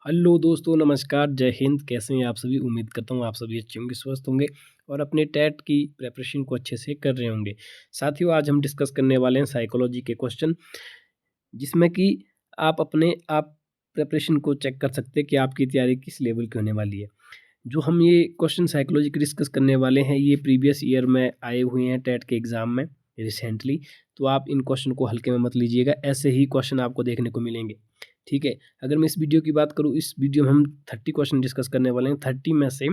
Hello दोस्तों, नमस्कार, जय हिंद। कैसे हैं आप सभी? उम्मीद करता हूँ आप सभी अच्छे होंगे, स्वस्थ होंगे और अपने टेट की प्रिपरेशन को अच्छे से कर रहे होंगे। साथियों, आज हम डिस्कस करने वाले हैं साइकोलॉजी के क्वेश्चन, जिसमें कि आप अपने आप प्रिपरेशन को चेक कर सकते हैं कि आपकी तैयारी किस लेवल की होने वाली है। जो हम ये क्वेश्चन साइकोलॉजी के डिस्कस करने वाले हैं, ये प्रीवियस ईयर में आए हुए हैं टेट के एग्ज़ाम में रिसेंटली। तो आप इन क्वेश्चन को हल्के में मत लीजिएगा, ऐसे ही क्वेश्चन आपको देखने को मिलेंगे। ठीक है, अगर मैं इस वीडियो की बात करूँ, इस वीडियो में हम 30 क्वेश्चन डिस्कस करने वाले हैं। 30 में से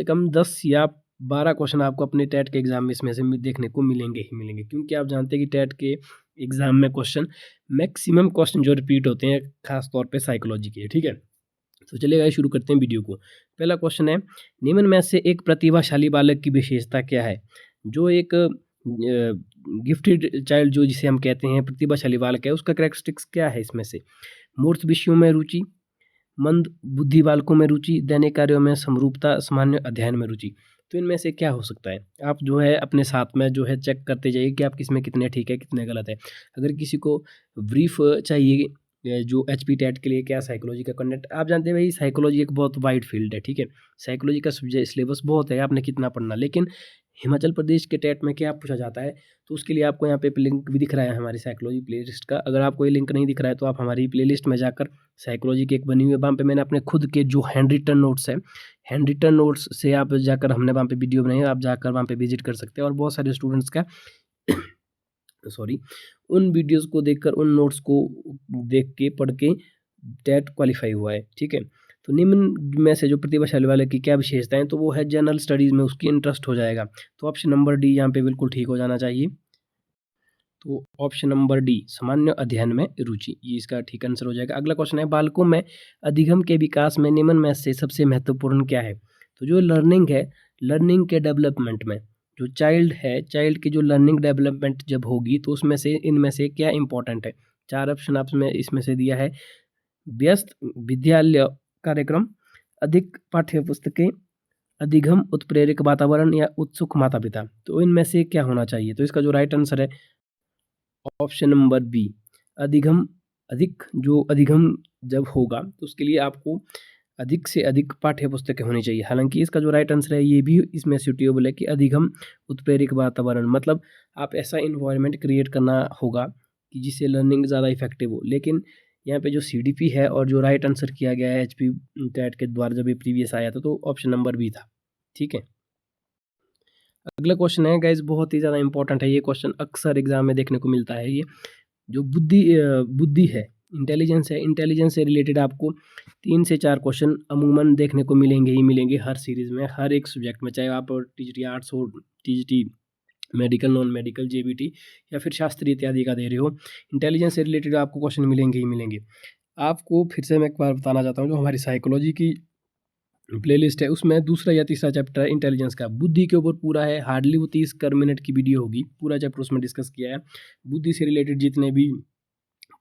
कम 10 या 12 क्वेश्चन आपको अपने टेट के एग्ज़ाम में इसमें से देखने को मिलेंगे ही मिलेंगे, क्योंकि आप जानते हैं कि टेट के एग्ज़ाम में मैक्सिमम क्वेश्चन जो रिपीट होते हैं, खास तौर पे साइकोलॉजी के। ठीक है, तो चलिए गाइस, शुरू करते हैं वीडियो को। पहला क्वेश्चन है, निम्न में से एक प्रतिभाशाली बालक की विशेषता क्या है? जो एक गिफ्टेड चाइल्ड, जो जिसे हम कहते हैं प्रतिभाशाली बालक है, उसका कैरेक्टरिस्टिक्स क्या है इसमें से? मूर्त विषयों में रुचि, मंद बुद्धि बालकों में रुचि, दैनिक कार्यों में समरूपता, सामान्य अध्ययन में रुचि। तो इनमें से क्या हो सकता है? आप जो है अपने साथ में जो है चेक करते जाइए कि आप किसमें कितने ठीक है, कितने गलत है। अगर किसी को ब्रीफ चाहिए जो एचपी टेट के लिए, क्या साइकोलॉजी का कंटेंट, आप जानते हैं भाई साइकोलॉजी एक बहुत वाइड फील्ड है। ठीक है, साइकोलॉजी का सब्जेक्ट सिलेबस बहुत है, आपने कितना पढ़ना। लेकिन हिमाचल प्रदेश के टेट में क्या पूछा जाता है, तो उसके लिए आपको यहाँ पे लिंक भी दिख रहा है हमारी साइकोलॉजी प्लेलिस्ट का। अगर आपको ये लिंक नहीं दिख रहा है, तो आप हमारी प्लेलिस्ट में जाकर, साइकोलॉजी की एक बनी हुई है, वहाँ पे मैंने अपने खुद के जो हैंड रिटन नोट्स है, हैंड रिटन नोट्स से आप जाकर, हमने वहाँ पे वीडियो बनाई है, आप जाकर वहाँ पे विजिट कर सकते हैं। और बहुत सारे स्टूडेंट्स का सॉरी, उन वीडियोस को देखकर, उन नोट्स को देख के, पढ़ के टेट क्वालिफाई हुआ है। ठीक है, तो निम्न में से जो प्रतिभाशाली वाले की क्या विशेषताएं, तो वो है जनरल स्टडीज़ में उसकी इंटरेस्ट हो जाएगा। तो ऑप्शन नंबर डी यहाँ पे बिल्कुल ठीक हो जाना चाहिए। तो ऑप्शन नंबर डी, सामान्य अध्ययन में रुचि, ये इसका ठीक आंसर हो जाएगा। अगला क्वेश्चन है, बालकों में अधिगम के विकास में निम्न में से सबसे महत्वपूर्ण क्या है? तो जो लर्निंग है, लर्निंग के डेवलपमेंट में जो चाइल्ड है, चाइल्ड की जो लर्निंग डेवलपमेंट जब होगी, तो उसमें से इनमें से क्या इंपॉर्टेंट है? 4 ऑप्शन आपने इसमें से दिया है। व्यस्त विद्यालय कार्यक्रम, अधिक पाठ्य पुस्तकें, अधिगम उत्प्रेरक वातावरण, या उत्सुक माता पिता। तो इनमें से क्या होना चाहिए? तो इसका जो राइट आंसर है ऑप्शन नंबर बी, अधिगम। जो अधिगम जब होगा, तो उसके लिए आपको अधिक से अधिक पाठ्य पुस्तकें होनी चाहिए। हालांकि इसका जो राइट आंसर है, ये भी इसमें सूटेबल है कि अधिगम उत्प्रेरक वातावरण, मतलब आप ऐसा इन्वायरमेंट क्रिएट करना होगा कि जिससे लर्निंग ज़्यादा इफेक्टिव हो। लेकिन यहाँ पे जो सीडीपी है और जो राइट आंसर किया गया है एचपी टेट के द्वारा, जब ये प्रीवियस आया था, तो ऑप्शन नंबर बी था। ठीक है, अगला क्वेश्चन है गाइज, बहुत ही ज़्यादा इंपॉर्टेंट है ये क्वेश्चन, अक्सर एग्जाम में देखने को मिलता है। ये जो बुद्धि है, इंटेलिजेंस है, इंटेलिजेंस से रिलेटेड आपको 3 से 4 क्वेश्चन अमूमन देखने को मिलेंगे ही मिलेंगे हर सीरीज़ में, हर एक सब्जेक्ट में, चाहे आप टीजीटी आर्ट्स हो, TGT medical, non medical, JBT, या फिर शास्त्री इत्यादि का दे रहे हो, इंटेलिजेंस से रिलेटेड आपको क्वेश्चन मिलेंगे ही मिलेंगे। आपको फिर से मैं एक बार बताना चाहता हूँ, जो हमारी साइकोलॉजी की प्लेलिस्ट है, उसमें दूसरा या तीसरा चैप्टर है इंटेलिजेंस का, बुद्धि के ऊपर पूरा है। हार्डली वो 30 कर मिनट की वीडियो होगी, पूरा चैप्टर उसमें डिस्कस किया है। बुद्धि से रिलेटेड जितने भी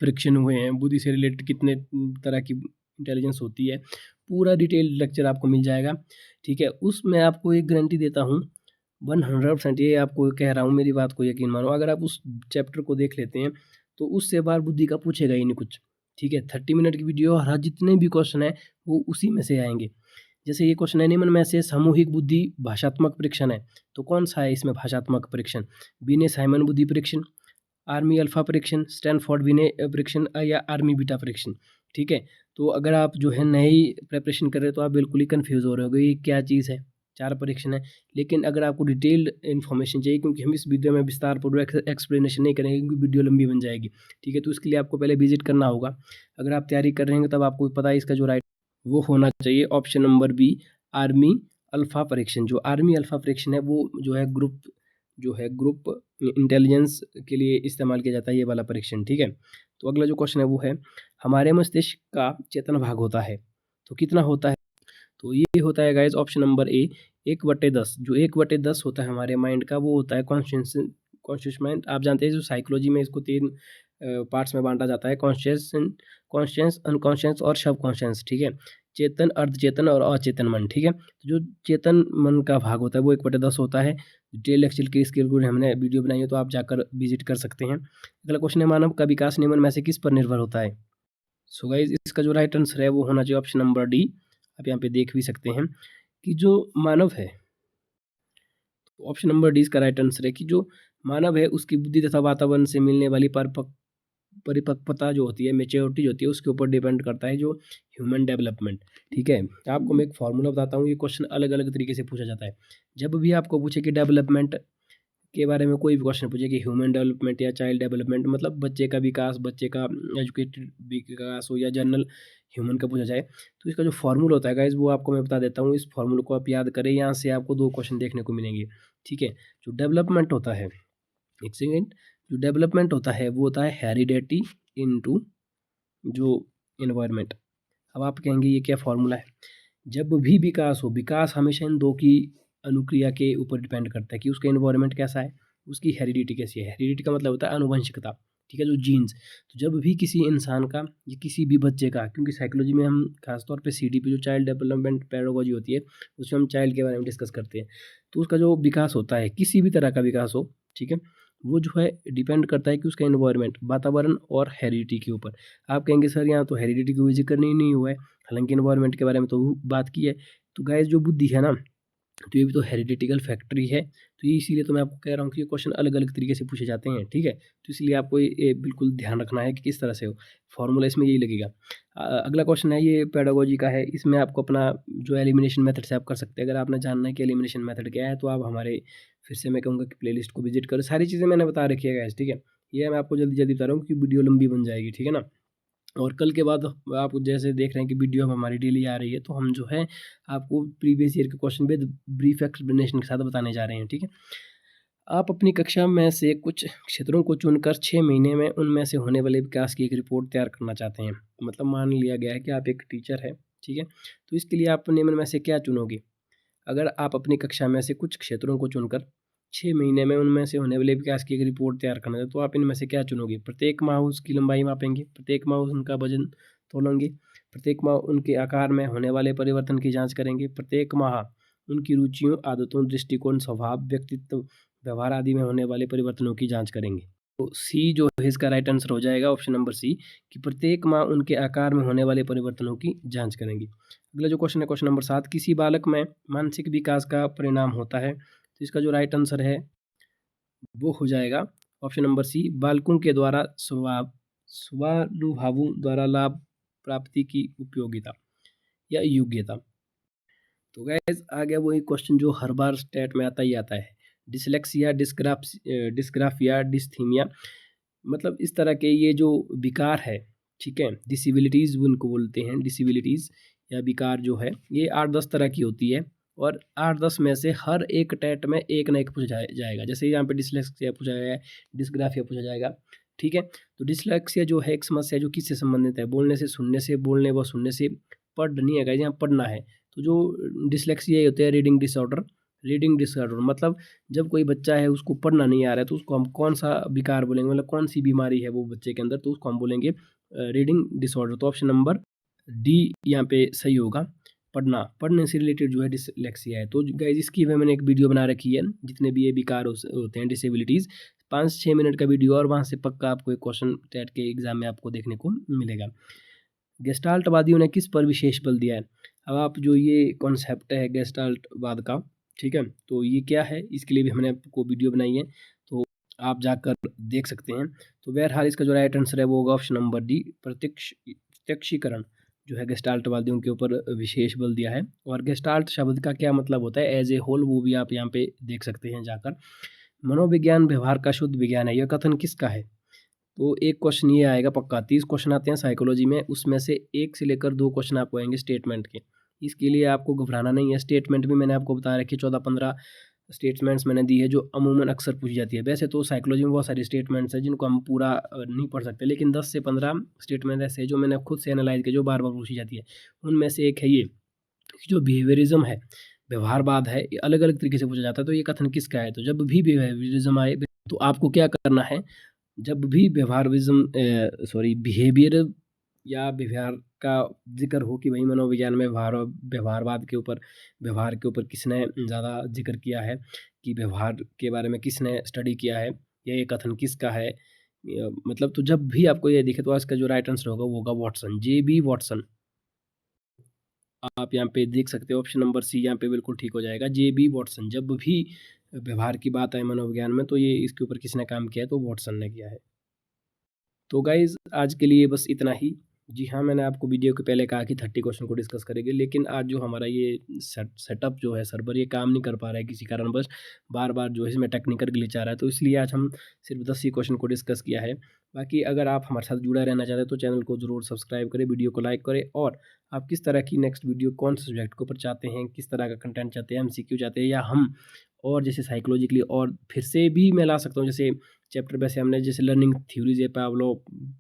परीक्षण हुए हैं, बुद्धि से रिलेटेड कितने तरह की इंटेलिजेंस होती है, पूरा डिटेल लेक्चर आपको मिल जाएगा। ठीक है, उसमें आपको एक गारंटी देता हूँ 100%, ये आपको कह रहा हूँ, मेरी बात को यकीन मानो। अगर आप उस चैप्टर को देख लेते हैं, तो उससे बार बुद्धि का पूछेगा ही नहीं कुछ। ठीक है, 30 मिनट की वीडियो, हर जितने भी क्वेश्चन है वो उसी में से आएंगे। जैसे ये क्वेश्चन है, निम्न में से सामूहिक बुद्धि भाषात्मक परीक्षण है, तो कौन सा है इसमें भाषात्मक परीक्षण? बीने साइमन बुद्धि परीक्षण, आर्मी अल्फा परीक्षण, स्टैनफोर्ड विनय परीक्षण, या आर्मी बीटा परीक्षण। ठीक है, तो अगर आप जो है नई प्रिपरेशन कर रहे हो, तो आप बिल्कुल ही कन्फ्यूज़ हो रहे होगे ये क्या चीज़ है, 4 परीक्षण है। लेकिन अगर आपको डिटेल्ड इन्फॉर्मेशन चाहिए, क्योंकि हम इस वीडियो में विस्तारपूर्वक एक्सप्लेनेशन नहीं करेंगे, क्योंकि वीडियो लंबी बन जाएगी। ठीक है, तो इसके लिए आपको पहले विजिट करना होगा। अगर आप तैयारी कर रहे हैं, तब आपको पता है इसका जो राइट वो होना चाहिए option number B, army alpha परीक्षण। जो आर्मी अल्फा परीक्षण है, वो जो है ग्रुप इंटेलिजेंस के लिए इस्तेमाल किया जाता है, ये वाला परीक्षण। ठीक है, तो अगला जो क्वेश्चन है वो है, हमारे मस्तिष्क का चेतन भाग होता है, तो कितना होता है? तो ये होता है गाइज ऑप्शन नंबर ए, 1/10। जो 1/10 होता है हमारे माइंड का, वो होता है कॉन्शियस माइंड। आप जानते हैं जो साइकोलॉजी में इसको 3 पार्ट्स में बांटा जाता है, कॉन्शियस, अनकॉन्शियस और सबकॉन्शियस। ठीक है, चेतन, अर्धचेतन और अचेतन मन। ठीक है, तो जो चेतन मन का भाग होता है वो 1/10 होता है। डिटेल एक्सेल की स्किल को हमने वीडियो बनाई है, तो आप जाकर विजिट कर सकते हैं। अगला क्वेश्चन है, मानव का विकास निम्न में से किस पर निर्भर होता है? सो गाइज, इसका जो राइट आंसर है वो होना चाहिए ऑप्शन नंबर डी। आप यहाँ पे देख भी सकते हैं कि जो मानव है, ऑप्शन नंबर डी इसका राइट आंसर है कि जो मानव है उसकी बुद्धि तथा वातावरण से मिलने वाली परिपक्वता जो होती है, मेच्योरिटी जो होती है, उसके ऊपर डिपेंड करता है जो ह्यूमन डेवलपमेंट। ठीक है, आपको मैं एक फॉर्मूला बताता हूँ, ये क्वेश्चन अलग अलग तरीके से पूछा जाता है। जब भी आपको पूछे कि डेवलपमेंट के बारे में कोई भी क्वेश्चन पूछे कि ह्यूमन डेवलपमेंट या चाइल्ड डेवलपमेंट, मतलब बच्चे का विकास, बच्चे का एजुकेटेड विकास हो या जनरल ह्यूमन का पूछा जाए, तो इसका जो फॉर्मूला होता है गाइज वो आपको मैं बता देता हूँ। इस फॉर्मूले को आप याद करें, यहाँ से आपको 2 क्वेश्चन देखने को मिलेंगे। ठीक है, जो डेवलपमेंट होता है, एक सेकेंड, जो डेवलपमेंट होता है वो होता है हेरिडेटी इनटू जो इन्वायरमेंट। अब आप कहेंगे ये क्या फॉर्मूला है? जब भी विकास हो, विकास हमेशा इन 2 की अनुक्रिया के ऊपर डिपेंड करता है कि उसका इन्वायरमेंट कैसा है, उसकी हेरिडिटी कैसी है। हेरिडिटी का मतलब होता है आनुवंशिकता। ठीक है, जो जीन्स। तो जब भी किसी इंसान का या किसी भी बच्चे का, क्योंकि साइकोलॉजी में हम खासतौर पे सीडीपी जो चाइल्ड डेवलपमेंट पैडागोजी होती है, उसमें हम चाइल्ड के बारे में डिस्कस करते हैं। तो उसका जो विकास होता है, किसी भी तरह का विकास हो, ठीक है, वो जो है डिपेंड करता है कि उसका इन्वायरमेंट, वातावरण और हेरिडिटी के ऊपर। आप कहेंगे सर यहाँ तो हेरिडिटी का जिक्र नहीं हुआ है, हालांकि इन्वायरमेंट के बारे में तो बात की है। तो गाइस जो बुद्धि है ना, तो ये भी तो हेरिडिटिकल फैक्टर ही है। तो ये इसीलिए तो मैं आपको कह रहा हूँ कि ये क्वेश्चन अलग अलग तरीके से पूछे जाते हैं। ठीक है, तो इसलिए आपको ये बिल्कुल ध्यान रखना है कि किस तरह से हो, फॉर्मूला इसमें यही लगेगा। अगला क्वेश्चन है, ये पेडागोजी का है। इसमें आपको अपना जो एलिमिनेशन मेथड से आप कर सकते हैं। अगर आपने जानना है कि एलिमिनेशन मेथड क्या है, तो आप हमारे, फिर से मैं कहूँगा कि प्लेलिस्ट को विजिट करो। सारी चीज़ें मैंने बता रखी है गाइस। ठीक है, ये मैं आपको जल्दी जल्दी बता रहा हूँ क्योंकि वीडियो लंबी बन जाएगी। ठीक है ना, और कल के बाद आप जैसे देख रहे हैं कि वीडियो अब हमारी डेली आ रही है, तो हम जो है आपको प्रीवियस ईयर के क्वेश्चन विद ब्रीफ एक्सप्लेनेशन के साथ बताने जा रहे हैं। ठीक है, आप अपनी कक्षा में से कुछ क्षेत्रों को चुनकर 6 महीने में उनमें से होने वाले विकास की एक रिपोर्ट तैयार करना चाहते हैं। मतलब मान लिया गया है कि आप एक टीचर है, ठीक है, तो इसके लिए आप अपने मन में से क्या चुनोगे? अगर आप अपनी कक्षा में से कुछ क्षेत्रों को चुनकर 6 महीने में उनमें से होने वाले विकास की एक रिपोर्ट तैयार करना है, तो आप इनमें से क्या चुनोगे? प्रत्येक माह उसकी लंबाई मापेंगे, प्रत्येक माह उनका वजन तोलेंगे, प्रत्येक माह उनके आकार में होने वाले परिवर्तन की जांच करेंगे, प्रत्येक माह उनकी रुचियों, आदतों, दृष्टिकोण, स्वभाव, व्यक्तित्व, व्यवहार आदि में होने वाले परिवर्तनों की जांच करेंगे। तो सी जो है इसका राइट आंसर हो जाएगा ऑप्शन नंबर सी, कि प्रत्येक माह उनके आकार में होने वाले परिवर्तनों की जांच करेंगे। अगला जो क्वेश्चन है, क्वेश्चन नंबर 7, किसी बालक में मानसिक विकास का परिणाम होता है, तो इसका जो राइट आंसर है वो हो जाएगा ऑप्शन नंबर सी, बालकों के द्वारा स्वानुभवों द्वारा लाभ प्राप्ति की उपयोगिता या योग्यता। तो गैस आ गया वही क्वेश्चन जो हर बार स्टेट में आता ही आता है, डिसलेक्सिया, डिस्ग्राफिया, डिस्थीमिया, मतलब इस तरह के ये जो विकार है, ठीक है, डिसेबिलिटीज़ उनको बोलते हैं, डिसेबिलिटीज़ या विकार जो है, ये 8-10 तरह की होती है, और 8-10 में से हर एक टेट में एक ना एक पूछा जाएगा। जैसे यहाँ पे डिसलेक्सिया पूछा गया है, डिस्ग्राफिया पूछा जाएगा। ठीक है, तो डिसलेक्सिया जो है एक समस्या जो किससे संबंधित है? बोलने से, सुनने से, बोलने व सुनने से, पढ़ नहीं है, यहाँ पढ़ना है। तो जो डिसलेक्सिया होते हैं रीडिंग डिसऑर्डर, रीडिंग डिसऑर्डर मतलब जब कोई बच्चा है उसको पढ़ना नहीं आ रहा है, तो उसको हम कौन सा विकार बोलेंगे, मतलब कौन सी बीमारी है वो बच्चे के अंदर, तो उसको हम बोलेंगे रीडिंग डिसऑर्डर। तो ऑप्शन नंबर डी यहाँ पे सही होगा, पढ़ने से रिलेटेड जो है डिसलेक्सिया है। तो गाइस इसकी मैंने एक वीडियो बना रखी है, जितने भी ये विकार होते हैं, डिसेबिलिटीज़, 5-6 मिनट का वीडियो, और वहाँ से पक्का आपको एक क्वेश्चन टेट के एग्जाम में आपको देखने को मिलेगा। गेस्टाल्टवादियों ने किस पर विशेष बल दिया है? अब आप जो ये कॉन्सेप्ट है गेस्टाल्टवाद का, ठीक है, तो ये क्या है, इसके लिए भी हमने आपको वीडियो बनाई है, तो आप जाकर देख सकते हैं। तो बहरहाल इसका जो राइट आंसर है वो होगा ऑप्शन नंबर डी, प्रत्यक्षीकरण जो है गेस्टाल्टवादियों के ऊपर विशेष बल दिया है। और गेस्टाल्ट शब्द का क्या मतलब होता है एज ए होल, वो भी आप यहाँ पे देख सकते हैं जाकर। मनोविज्ञान व्यवहार का शुद्ध विज्ञान है, यह कथन किसका है? तो एक क्वेश्चन ये आएगा पक्का, 30 क्वेश्चन आते हैं साइकोलॉजी में, उसमें से 1 से लेकर 2 क्वेश्चन आपको आएंगे स्टेटमेंट के। इसके लिए आपको घबराना नहीं है, स्टेटमेंट भी मैंने आपको बता रखी है, 14-15 स्टेटमेंट्स मैंने दी है जो अमूमन अक्सर पूछी जाती है। वैसे तो साइकोलॉजी में बहुत सारी स्टेटमेंट्स हैं जिनको हम पूरा नहीं पढ़ सकते, लेकिन 10 से 15 स्टेटमेंट ऐसे हैं जो मैंने खुद से एनालाइज किया, जो बार बार पूछी जाती है। उनमें से एक है ये, जो बिहेवियरिज्म है, व्यवहारवाद है, ये अलग अलग तरीके से पूछा जाता है। तो ये कथन किसका है? तो जब भी बिहेवियरिज्म आए, तो आपको क्या करना है, जब भी बिहेवियर या व्यवहार का जिक्र हो कि भाई मनोविज्ञान में व्यवहारवाद के ऊपर, व्यवहार के ऊपर किसने ज़्यादा जिक्र किया है, कि व्यवहार के बारे में किसने स्टडी किया है, या ये कथन किसका है, मतलब तो जब भी आपको ये दिखे तो इसका जो राइट आंसर होगा वो होगा वाटसन, JB वाटसन। आप यहाँ पे देख सकते हो ऑप्शन नंबर सी यहाँ पे बिल्कुल ठीक हो जाएगा, JB वाटसन। जब भी व्यवहार की बात आए मनोविज्ञान में तो ये इसके ऊपर किसने काम किया है, तो वाटसन ने किया है। तो गाइज़ आज के लिए बस इतना ही। जी हाँ, मैंने आपको वीडियो के पहले कहा कि 30 क्वेश्चन को डिस्कस करेंगे, लेकिन आज जो हमारा ये सेटअप जो है सर्वर ये काम नहीं कर पा रहा है किसी कारणवश, बार-बार जो है इसमें टेक्निकल ग्लिच आ रहा है, तो इसलिए आज हम सिर्फ 10 ही क्वेश्चन को डिस्कस किया है। बाकी अगर आप हमारे साथ जुड़ा रहना चाहते हैं तो चैनल को ज़रूर सब्सक्राइब करें, वीडियो को लाइक करें और आप किस तरह की नेक्स्ट वीडियो कौन से सब्जेक्ट के ऊपर चाहते हैं, किस तरह का कंटेंट चाहते हैं, MCQ चाहते हैं या हम और जैसे साइकोलॉजी के लिए और फिर से भी मैं ला सकता हूँ, जैसे चैप्टर वैसे हमने जैसे लर्निंग थ्योरीज है, पावलो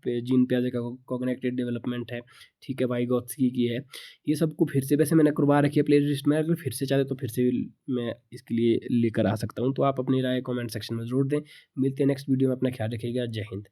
जीन पियाजे का कॉग्निटिव डेवलपमेंट है, ठीक है, वाइगोत्स्की की है, ये सबको फिर से वैसे मैंने करवा रखी है प्ले लिस्ट में। अगर फिर से चाहते तो फिर से मैं इसके लिए लेकर आ सकता हूँ। तो आप अपनी राय कमेंट सेक्शन में ज़रूर दें। मिलते हैं नेक्स्ट वीडियो में, अपना ख्याल रखिएगा। जय हिंद।